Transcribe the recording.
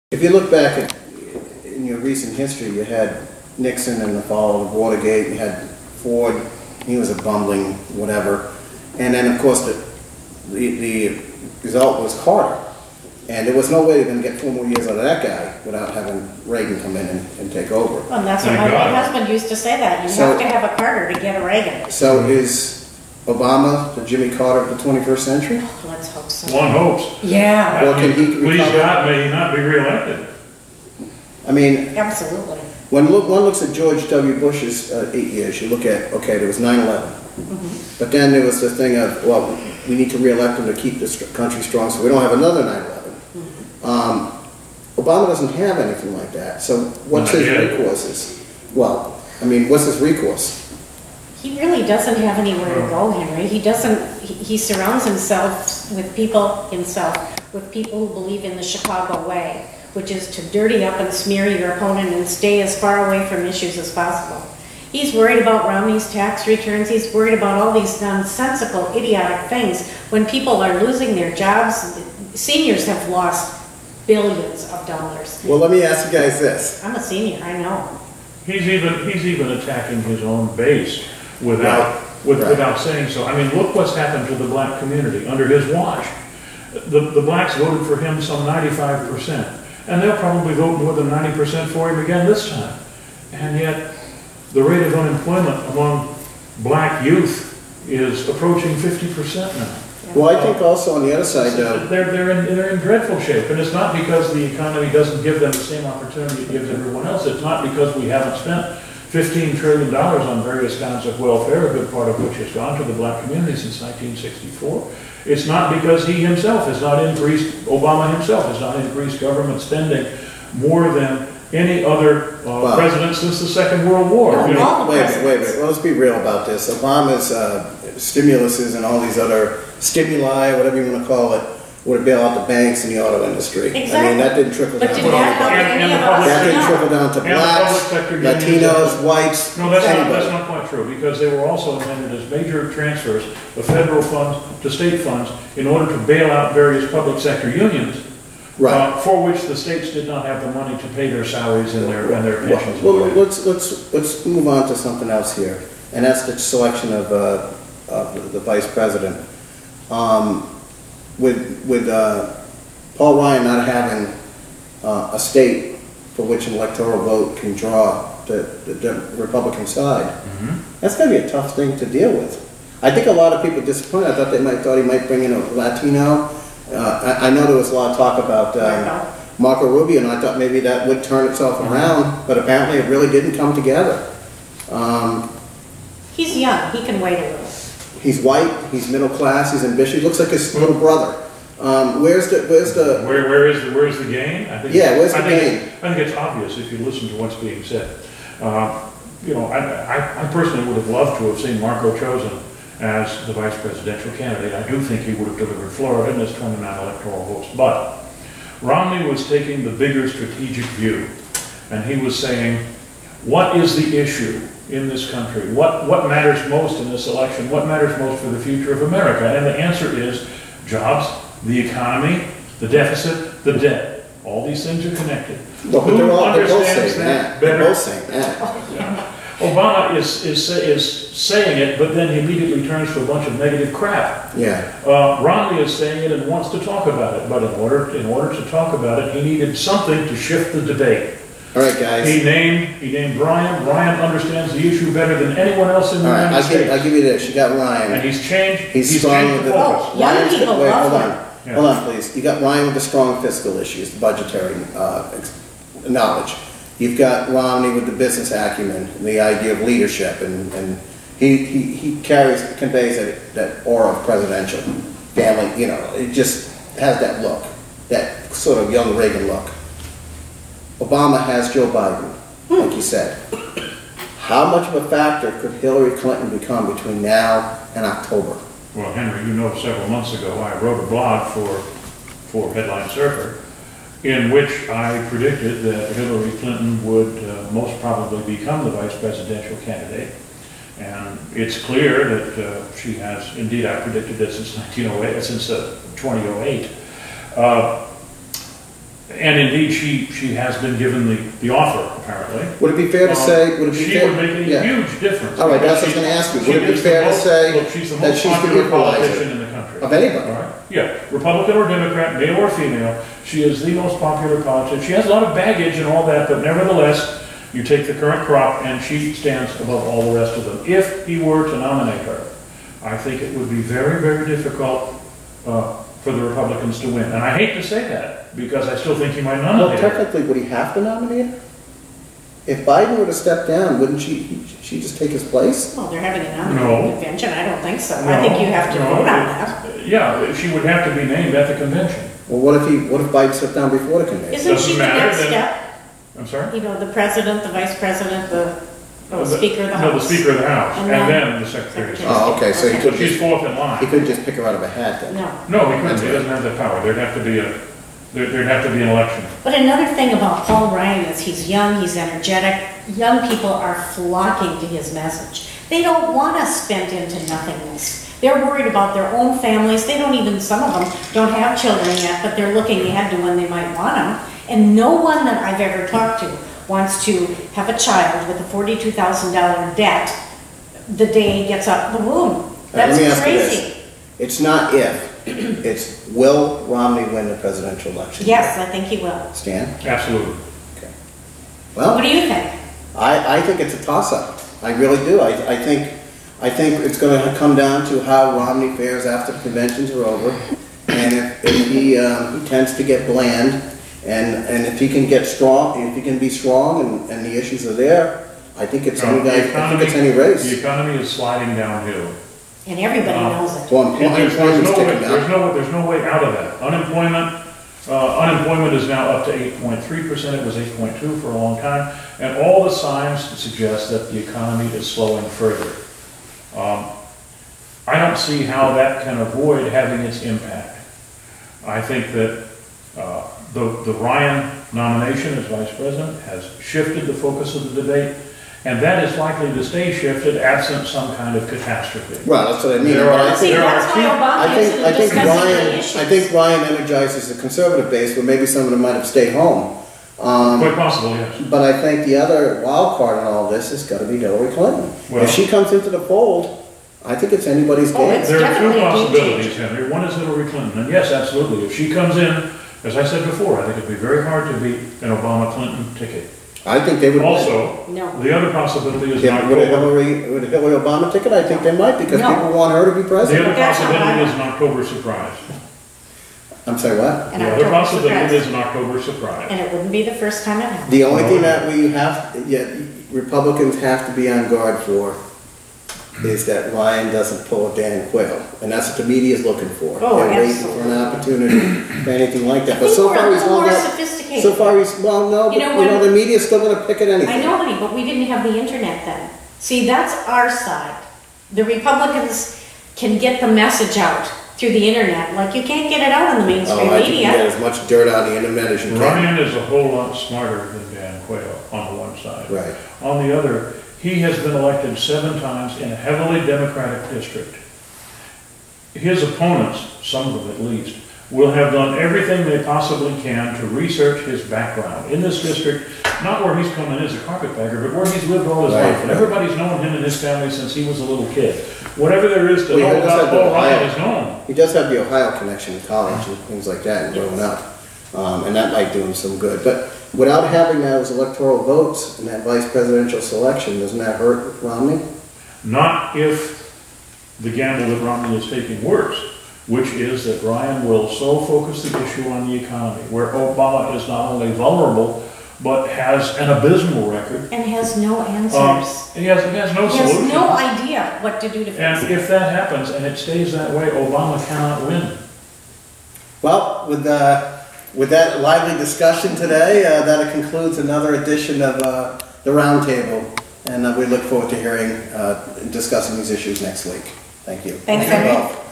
If you look back at, in your recent history, you had Nixon and the fall of Watergate, you had Ford, he was a bumbling whatever, and then of course the result was Carter. And there was no way they're going to get 4 more years out of that guy without having Reagan come in and take over. Well, and that's what my husband used to say, that you have to have a Carter to get a Reagan. So is Obama the Jimmy Carter of the 21st century? Oh, let's hope so. One hopes. Yeah. Well, can he Please God, may he not be reelected. I mean, absolutely. When one looks at George W. Bush's 8 years, you look at, okay, there was 9/11. But then there was the thing of, well, we need to re-elect him to keep this country strong so we don't have another 9/11. Obama doesn't have anything like that. So what's his recourse? Well, I mean, what's his recourse? He really doesn't have anywhere to go, Henry. He doesn't, he surrounds himself with people who believe in the Chicago way, which is to dirty up and smear your opponent and stay as far away from issues as possible. He's worried about Romney's tax returns. He's worried about all these nonsensical, idiotic things. When people are losing their jobs, seniors have lost billions of dollars. Well, let me ask you guys this. I'm a senior, I know. He's even attacking his own base without saying so. I mean, look what's happened to the black community under his watch. The blacks voted for him some 95%, and they'll probably vote more than 90% for him again this time. And yet, the rate of unemployment among black youth is approaching 50% now. Well, I think also on the other side, they're in dreadful shape, and it's not because the economy doesn't give them the same opportunity it gives everyone else. It's not because we haven't spent $15 trillion on various kinds of welfare, a good part of which has gone to the black community since 1964. It's not because he himself has not increased, Obama himself has not increased government spending more than any other president since the Second World War. Wait a minute. Well, let's be real about this. Obama's stimuluses and all these other stimuli, whatever you want to call it, would bail out the banks and the auto industry. Exactly. I mean, that didn't trickle down. But did that help any of us? That didn't trickle down to blacks, Latinos, whites, No, that's not quite true, because they were also intended as major transfers of federal funds to state funds in order to bail out various public sector unions, for which the states did not have the money to pay their salaries and their pensions. Well, let's move on to something else here, and that's the selection of the vice president. With Paul Ryan not having a state for which an electoral vote can draw the Republican side, that's going to be a tough thing to deal with. I think a lot of people are disappointed. I thought he might bring in a Latino. I know there was a lot of talk about Marco Rubio, and I thought maybe that would turn itself around, but apparently it really didn't come together. He's young. He can wait a little. He's white. He's middle class. He's ambitious. He looks like his little brother. Where's the where's the game? I think, where's the game? I think it's obvious if you listen to what's being said. You know, I personally would have loved to have seen Marco chosen as the vice presidential candidate. I do think he would have delivered Florida in his 29 electoral votes. But Romney was taking the bigger strategic view, and he was saying, what is the issue in this country? What matters most in this election? What matters most for the future of America? And the answer is jobs, the economy, the deficit, the debt. All these things are connected. Well, but they're both saying that. They're both saying that. Yeah. Obama is saying it, but then he immediately turns to a bunch of negative crap. Yeah. Romney is saying it and wants to talk about it, but in order to talk about it, he needed something to shift the debate. All right, guys. He named Ryan. Ryan understands the issue better than anyone else in the United States. I'll give you this. You got Ryan. And he's changed. He's strong with the focus. Young people love him. Hold on, please. You got Ryan with the strong fiscal issues, the budgetary knowledge. You've got Romney with the business acumen and the idea of leadership, and he conveys that aura of presidential family. You know, it just has that look, that sort of young Reagan look. Obama has Joe Biden, like you said. How much of a factor could Hillary Clinton become between now and October? Well, Henry, you know, several months ago I wrote a blog for Headline Surfer, in which I predicted that Hillary Clinton would most probably become the vice presidential candidate. And it's clear that she has, indeed I predicted this since 2008. And indeed, she has been given the offer, apparently. Would it be fair to say, would it be She fair? would make a Yeah. huge difference. All right, that's what I was gonna ask you. Would it be fair to say Look, she's the that most she's the popular equalizer politician in the country. of anybody? All right? Yeah, Republican or Democrat, male or female, she is the most popular politician. She has a lot of baggage and all that, but nevertheless, you take the current crop and she stands above all the rest of them. If he were to nominate her, I think it would be very, very difficult for the Republicans to win. And I hate to say that, because I still think he might Well, nominate her. technically, would he have to nominate her? If Biden were to step down, wouldn't she just take his place? Well, they're having a No. nominating convention, I don't think so. I No, think you have to no, vote on that. Yeah, she would have to be named at the convention. Well, what if Biden stepped down before the convention? Isn't she Doesn't the matter, next then- step? I'm sorry? You know, the president, the vice president, the No, speaker of the No, the house. Speaker of the House, And and then- then the Secretary of State. Oh, okay, so he Okay. So could she's just, fourth in he line. could just pick her out of a hat then? No. No, he couldn't, That's he right. doesn't have that power. There'd have to be an election. But another thing about Paul Ryan is he's young, he's energetic. Young people are flocking to his message. They don't want us spent into nothingness. They're worried about their own families. They don't even, some of them don't have children yet, but they're looking ahead to when they might want them. And no one that I've ever talked to wants to have a child with a $42,000 debt the day he gets out of the womb. Let That's me ask you this. crazy. It's not if, it's will Romney win the presidential election? Yes, I think he will. Stan? Absolutely. Okay. What Well, do you think? I think it's a toss-up. I really do. I think it's going to come down to how Romney fares after the conventions are over. And if he tends to get bland, and if he can get strong, if he can be strong and the issues are there, I think it's any race. The economy is sliding downhill. And everybody knows it. Well, unemployment's ticking down. There's no way out of that. Unemployment is now up to 8.3%. It was 8.2 for a long time. And all the signs suggest that the economy is slowing further. I don't see how that can avoid having its impact. I think that the Ryan nomination as vice president has shifted the focus of the debate, and that is likely to stay shifted absent some kind of catastrophe. Well, that's what I mean. There But are- I See, think, that's why Obama isn't discussing the issues. I think Ryan energizes the conservative base, where maybe some of them might have stayed home. Quite possible, yes. But I think the other wild card in all this has got to be Hillary Clinton. Well- If she comes into the fold, I think it's anybody's Oh, game. it's There are two definitely a game possibilities, changer. Henry. One is Hillary Clinton, and yes, absolutely. If she comes in, as I said before, I think it'd be very hard to beat an Obama-Clinton ticket. I think they would. Also, No. the other possibility is Yeah, an with a October. Hillary Obama ticket, I think they might, because No. people want her to be The president. other That's not possibility right. is an October surprise. I'm sorry, what? An The other October possibility surprise. is an October surprise. And it wouldn't be the first time it happened. The only thing that Republicans have to be on guard for is that Ryan doesn't pull a Dan Quayle, and that's what the media is looking for. Oh, They're waiting absolutely. for an opportunity for anything like that. I But think so we're far a he's little held more up. sophisticated. So far he's, well, no, but You know what? the media's still gonna pick at anything. I know, honey, but we didn't have the internet then. See, that's our side. The Republicans can get the message out through the internet, like you can't get it out on the mainstream Oh, I think you get media. as much dirt on the internet as you can. Ryan is a whole lot smarter than Dan Quayle on the one side. Right. On the other, he has been elected 7 times in a heavily Democratic district. His opponents, some of them at least, will have done everything they possibly can to research his background in this district, not where he's come in as a carpetbagger, but where he's lived all his Right, life. And right. everybody's known him and his family since he was a little kid. Whatever there is to Well, he know does about have the Paul Ryan Ohio- is known. He does have the Ohio connection in college and things like that and growing up. And that might do him some good. But without having those electoral votes in that vice presidential selection, doesn't that hurt Romney? Not if the gamble that Romney is taking works, which is that Ryan will so focus the issue on the economy, where Obama is not only vulnerable, but has an abysmal record. And has no answers. He has no He solution. has no idea what to do to fix And it. if that happens and it stays that way, Obama cannot win. Well, with that lively discussion today, that concludes another edition of the Roundtable. And we look forward to hearing, discussing these issues next week. Thank you. Thanks, Thank you Henry. both.